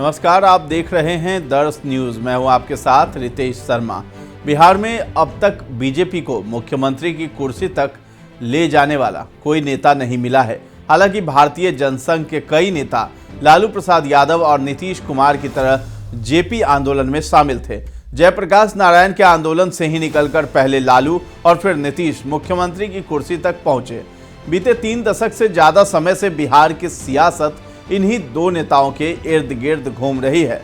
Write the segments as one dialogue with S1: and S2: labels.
S1: नमस्कार, आप देख रहे हैं दर्श न्यूज। मैं हूं आपके साथ रितेश शर्मा। बिहार में अब तक बीजेपी को मुख्यमंत्री की कुर्सी तक ले जाने वाला कोई नेता नहीं मिला है। हालांकि भारतीय जनसंघ के कई नेता लालू प्रसाद यादव और नीतीश कुमार की तरह जेपी आंदोलन में शामिल थे। जयप्रकाश नारायण के आंदोलन से ही निकलकर पहले लालू और फिर नीतीश मुख्यमंत्री की कुर्सी तक पहुंचे। बीते 3 दशक से ज्यादा समय से बिहार की सियासत इन्हीं दो नेताओं के इर्द गिर्द घूम रही है।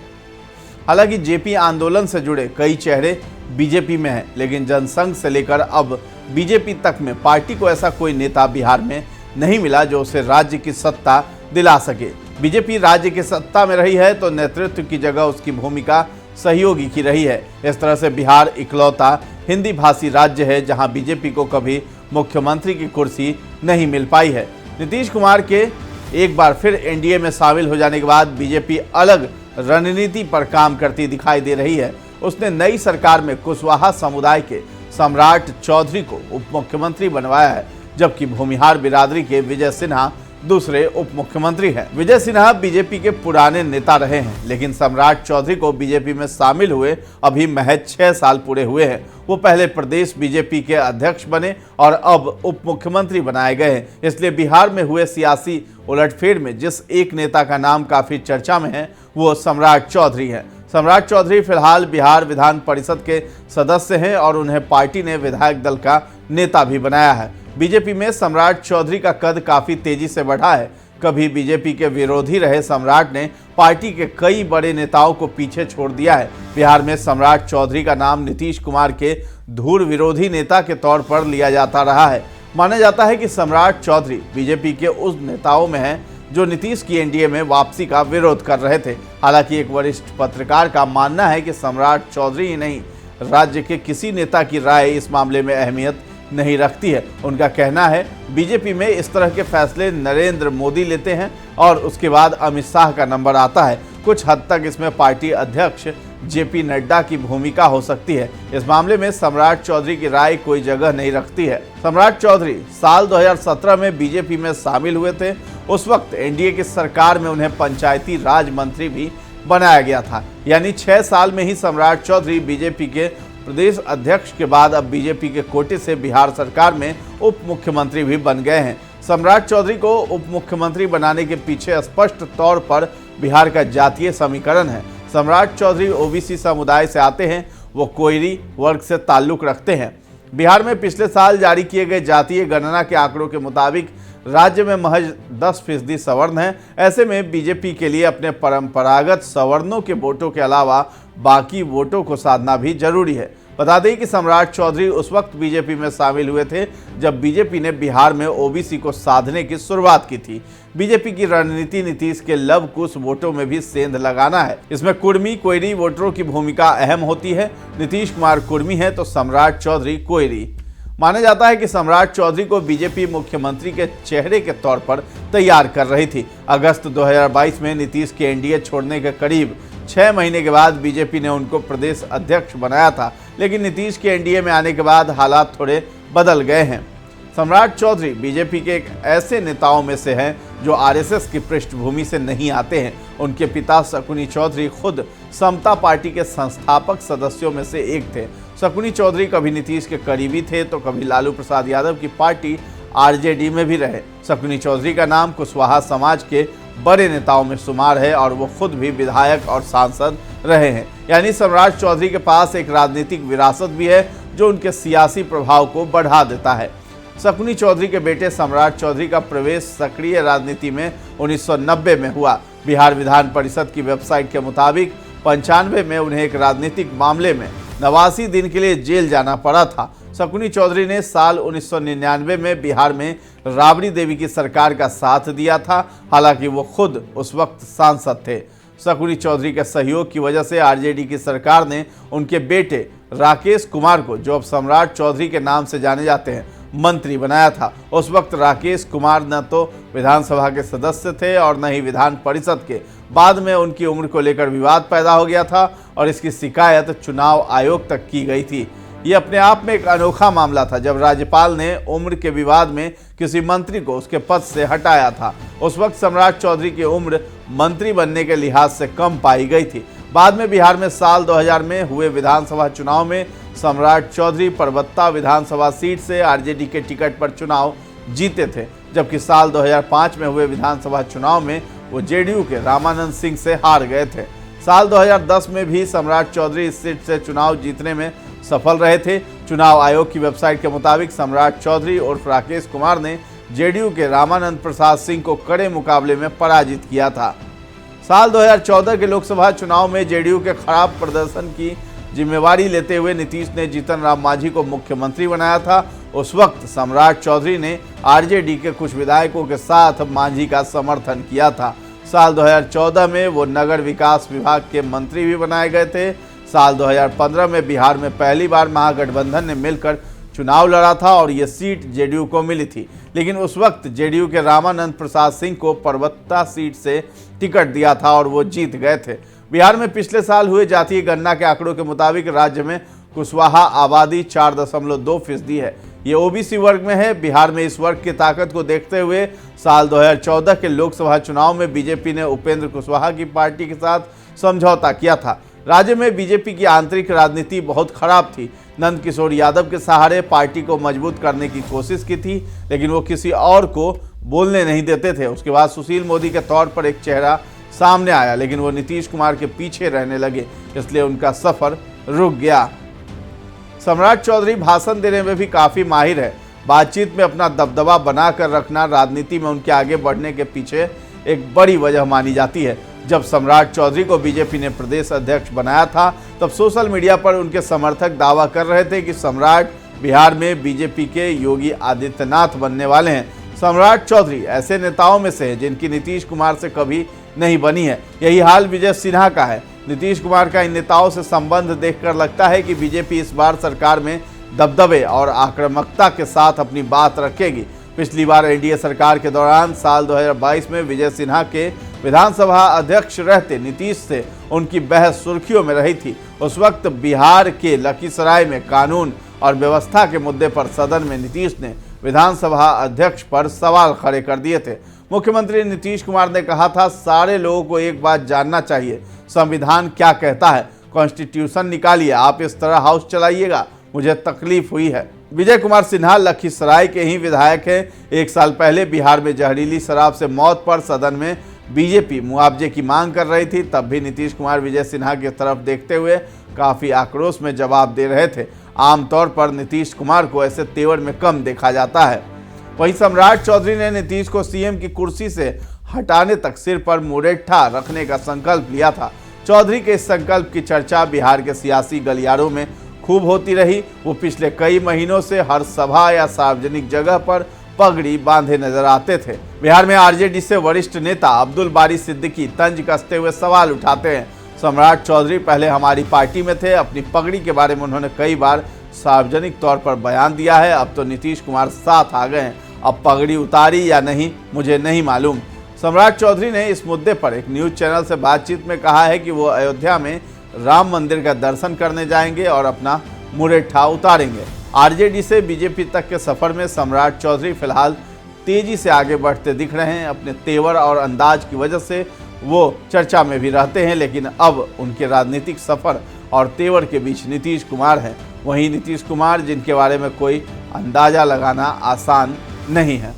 S1: हालांकि जेपी आंदोलन से जुड़े कई चेहरे बीजेपी में हैं, लेकिन जनसंघ से लेकर अब बीजेपी तक में पार्टी को ऐसा कोई नेता बिहार में नहीं मिला जो उसे राज्य की सत्ता दिला सके। बीजेपी राज्य की सत्ता में रही है तो नेतृत्व की जगह उसकी भूमिका सहयोगी की रही है। इस तरह से बिहार इकलौता हिंदी भाषी राज्य है जहां बीजेपी को कभी मुख्यमंत्री की कुर्सी नहीं मिल पाई है। नीतीश कुमार के एक बार फिर एनडीए में शामिल हो जाने के बाद बीजेपी अलग रणनीति पर काम करती दिखाई दे रही है। उसने नई सरकार में कुशवाहा समुदाय के सम्राट चौधरी को उप मुख्यमंत्री बनवाया है, जबकि भूमिहार बिरादरी के विजय सिन्हा दूसरे उप मुख्यमंत्री हैं। विजय सिन्हा बीजेपी के पुराने नेता रहे हैं, लेकिन सम्राट चौधरी को बीजेपी में शामिल हुए अभी महज 6 साल पूरे हुए हैं। वो पहले प्रदेश बीजेपी के अध्यक्ष बने और अब उप मुख्यमंत्री बनाए गए हैं। इसलिए बिहार में हुए सियासी उलटफेर में जिस एक नेता का नाम काफी चर्चा में है वो सम्राट चौधरी है। सम्राट चौधरी फिलहाल बिहार विधान परिषद के सदस्य हैं और उन्हें पार्टी ने विधायक दल का नेता भी बनाया है। बीजेपी में सम्राट चौधरी का कद काफी तेजी से बढ़ा है। कभी बीजेपी के विरोधी रहे सम्राट ने पार्टी के कई बड़े नेताओं को पीछे छोड़ दिया है। बिहार में सम्राट चौधरी का नाम नीतीश कुमार के धुर विरोधी नेता के तौर पर लिया जाता रहा है। माना जाता है कि सम्राट चौधरी बीजेपी के उस नेताओं में हैं जो नीतीश की एनडीए में वापसी का विरोध कर रहे थे। हालांकि एक वरिष्ठ पत्रकार का मानना है कि सम्राट चौधरी ही नहीं, राज्य के किसी नेता की राय इस मामले में अहमियत नहीं रखती है। उनका कहना है बीजेपी में इस तरह के फैसले नरेंद्र मोदी लेते हैं और उसके बाद अमित शाह का नंबर आता है। कुछ हद तक इसमें पार्टी अध्यक्ष जेपी नड्डा की भूमिका हो सकती है। इस मामले में सम्राट चौधरी की राय कोई जगह नहीं रखती है। सम्राट चौधरी साल 2017 में बीजेपी में शामिल हुए थे। उस वक्त एनडीए की सरकार में उन्हें पंचायती राज मंत्री भी बनाया गया था। यानी 6 साल में ही सम्राट चौधरी बीजेपी के प्रदेश अध्यक्ष के बाद अब बीजेपी के कोटे से बिहार सरकार में उप मुख्यमंत्री भी बन गए हैं। सम्राट चौधरी को उप मुख्यमंत्री बनाने के पीछे स्पष्ट तौर पर बिहार का जातीय समीकरण है। सम्राट चौधरी ओबीसी समुदाय से आते हैं, वो कोयरी वर्ग से ताल्लुक रखते हैं। बिहार में पिछले साल जारी किए गए जातीय गणना के आंकड़ों के मुताबिक राज्य में महज 10% सवर्ण हैं। ऐसे में बीजेपी के लिए अपने परंपरागत सवर्णों के वोटों के अलावा बाकी वोटों को साधना भी जरूरी है। बता दें कि सम्राट चौधरी उस वक्त बीजेपी में शामिल हुए थे जब बीजेपी ने बिहार में ओबीसी को साधने की शुरुआत की थी। बीजेपी की रणनीति नीतीश के लव कुश वोटों में भी सेंध लगाना है। इसमें कुर्मी कोयरी वोटरों की भूमिका अहम होती है। नीतीश कुमार कुर्मी है तो सम्राट चौधरी कोयरी। माना जाता है कि सम्राट चौधरी को बीजेपी मुख्यमंत्री के चेहरे के तौर पर तैयार कर रही थी। अगस्त 2022 में नीतीश के एनडीए छोड़ने के करीब 6 महीने के बाद बीजेपी ने उनको प्रदेश अध्यक्ष बनाया था, लेकिन नीतीश के एनडीए में आने के बाद हालात थोड़े बदल गए हैं। सम्राट चौधरी बीजेपी के एक ऐसे नेताओं में से हैं जो आरएसएस की पृष्ठभूमि से नहीं आते हैं। उनके पिता शकुनी चौधरी खुद समता पार्टी के संस्थापक सदस्यों में से एक थे। शकुनी चौधरी कभी नीतीश के करीबी थे तो कभी लालू प्रसाद यादव की पार्टी आरजेडी में भी रहे। शकुनी चौधरी का नाम कुशवाहा समाज के बड़े नेताओं में शुमार है और वो खुद भी विधायक और सांसद रहे हैं। यानी सम्राट चौधरी के पास एक राजनीतिक विरासत भी है जो उनके सियासी प्रभाव को बढ़ा देता है। शकुनी चौधरी के बेटे सम्राट चौधरी का प्रवेश सक्रिय राजनीति में 1990 में हुआ। बिहार विधान परिषद की वेबसाइट के मुताबिक 95 में उन्हें एक राजनीतिक मामले में 89 दिन के लिए जेल जाना पड़ा था। शकुनी चौधरी ने साल 1999 में बिहार में राबड़ी देवी की सरकार का साथ दिया था। हालांकि वो खुद उस वक्त सांसद थे। शकुनी चौधरी के सहयोग की वजह से आरजेडी की सरकार ने उनके बेटे राकेश कुमार को, जो अब सम्राट चौधरी के नाम से जाने जाते हैं, मंत्री बनाया था। उस वक्त राकेश कुमार न तो विधानसभा के सदस्य थे और न ही विधान परिषद के। बाद में उनकी उम्र को लेकर विवाद पैदा हो गया था और इसकी शिकायत चुनाव आयोग तक की गई थी। ये अपने आप में एक अनोखा मामला था जब राज्यपाल ने उम्र के विवाद में किसी मंत्री को उसके पद से हटाया था। उस वक्त सम्राट चौधरी की उम्र मंत्री बनने के लिहाज से कम पाई गई थी। बाद में बिहार में साल 2000 में हुए विधानसभा चुनाव में सम्राट चौधरी परबत्ता विधानसभा सीट से आरजेडी के टिकट पर चुनाव जीते थे, जबकि साल 2005 में हुए विधानसभा चुनाव में वो जेडीयू के रामानंद सिंह से हार गए थे। साल 2010 में भी सम्राट चौधरी इस सीट से चुनाव जीतने में सफल रहे थे। चुनाव आयोग की वेबसाइट के मुताबिक सम्राट चौधरी उर्फ राकेश कुमार ने जेडीयू के रामानंद प्रसाद सिंह को कड़े मुकाबले में पराजित किया था। साल 2014 के लोकसभा चुनाव में जेडीयू के खराब प्रदर्शन की जिम्मेवारी लेते हुए नीतीश ने जीतन राम मांझी को मुख्यमंत्री बनाया था। उस वक्त सम्राट चौधरी ने आरजेडी के कुछ विधायकों के साथ मांझी का समर्थन किया था। साल 2014 में वो नगर विकास विभाग के मंत्री भी बनाए गए थे। साल 2015 में बिहार में पहली बार महागठबंधन ने मिलकर चुनाव लड़ा था और ये सीट जेडीयू को मिली थी, लेकिन उस वक्त जेडीयू के रामानंद प्रसाद सिंह को परबत्ता सीट से टिकट दिया था और वो जीत गए थे। बिहार में पिछले साल हुए जातीय गणना के आंकड़ों के मुताबिक राज्य में कुशवाहा आबादी 4.2% है। ये ओबीसी वर्ग में है। बिहार में इस वर्ग की ताकत को देखते हुए साल 2014 के लोकसभा चुनाव में बीजेपी ने उपेंद्र कुशवाहा की पार्टी के साथ समझौता किया था। राज्य में बीजेपी की आंतरिक राजनीति बहुत खराब थी। नंद किशोर यादव के सहारे पार्टी को मजबूत करने की कोशिश की थी, लेकिन वो किसी और को बोलने नहीं देते थे। उसके बाद सुशील मोदी के तौर पर एक चेहरा सामने आया, लेकिन वो नीतीश कुमार के पीछे रहने लगे, इसलिए उनका सफर रुक गया। सम्राट चौधरी भाषण देने में भी काफी माहिर है। बातचीत में अपना दबदबा बनाकर रखना राजनीति में उनके आगे बढ़ने के पीछे एक बड़ी वजह मानी जाती है। जब सम्राट चौधरी को बीजेपी ने प्रदेश अध्यक्ष बनाया था, तब सोशल मीडिया पर उनके समर्थक दावा कर रहे थे कि सम्राट बिहार में बीजेपी के योगी आदित्यनाथ बनने वाले हैं। सम्राट चौधरी ऐसे नेताओं में से हैं जिनकी नीतीश कुमार से कभी नहीं बनी है। यही हाल विजय सिन्हा का है। नीतीश कुमार का इन नेताओं से संबंध देखकर लगता है कि बीजेपी इस बार सरकार में दबदबे और आक्रामकता के साथ अपनी बात रखेगी। पिछली बार एनडीए सरकार के दौरान साल 2022 में विजय सिन्हा के विधानसभा अध्यक्ष रहते नीतीश से उनकी बहस सुर्खियों में रही थी। उस वक्त बिहार के लखीसराय में कानून और व्यवस्था के मुद्दे पर सदन में नीतीश ने विधानसभा अध्यक्ष पर सवाल खड़े कर दिए थे। मुख्यमंत्री नीतीश कुमार ने कहा था, सारे लोगों को एक बात जानना चाहिए, संविधान क्या कहता है, कॉन्स्टिट्यूशन निकालिए, आप इस तरह हाउस चलाइएगा, मुझे तकलीफ हुई है। विजय कुमार सिन्हा लखीसराय के ही विधायक हैं। एक साल पहले बिहार में जहरीली शराब से मौत पर सदन में बीजेपी मुआवजे की मांग कर रही थी, तब भी नीतीश कुमार विजय सिन्हा की तरफ देखते हुए काफी आक्रोश में जवाब दे रहे थे। आमतौर पर नीतीश कुमार को ऐसे तेवर में कम देखा जाता है। वहीं सम्राट चौधरी ने नीतीश को सीएम की कुर्सी से हटाने तक सिर पर मुरेठा रखने का संकल्प लिया था। चौधरी के इस संकल्प की चर्चा बिहार के सियासी गलियारों में खूब होती रही। वो पिछले कई महीनों से हर सभा या सार्वजनिक जगह पर पगड़ी बांधे नजर आते थे। बिहार में आरजेडी से वरिष्ठ नेता अब्दुल बारी सिद्दीकी तंज कसते हुए सवाल उठाते हैं, सम्राट चौधरी पहले हमारी पार्टी में थे, अपनी पगड़ी के बारे में उन्होंने कई बार सार्वजनिक तौर पर बयान दिया है, अब तो नीतीश कुमार साथ आ गए हैं, अब पगड़ी उतारी या नहीं मुझे नहीं मालूम। सम्राट चौधरी ने इस मुद्दे पर एक न्यूज चैनल से बातचीत में कहा है कि वो अयोध्या में राम मंदिर का दर्शन करने जाएंगे और अपना मुरेठा उतारेंगे। आरजेडी से बीजेपी तक के सफर में सम्राट चौधरी फिलहाल तेजी से आगे बढ़ते दिख रहे हैं। अपने तेवर और अंदाज की वजह से वो चर्चा में भी रहते हैं, लेकिन अब उनके राजनीतिक सफर और तेवर के बीच नीतीश कुमार हैं। वहीं नीतीश कुमार जिनके बारे में कोई अंदाजा लगाना आसान नहीं है।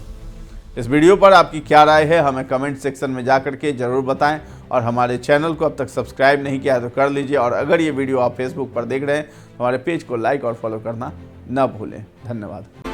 S1: इस वीडियो पर आपकी क्या राय है हमें कमेंट सेक्शन में जाकर के जरूर बताएं और हमारे चैनल को अब तक सब्सक्राइब नहीं किया है तो कर लीजिए, और अगर ये वीडियो आप फेसबुक पर देख रहे हैं तो हमारे पेज को लाइक और फॉलो करना न भूलें। धन्यवाद।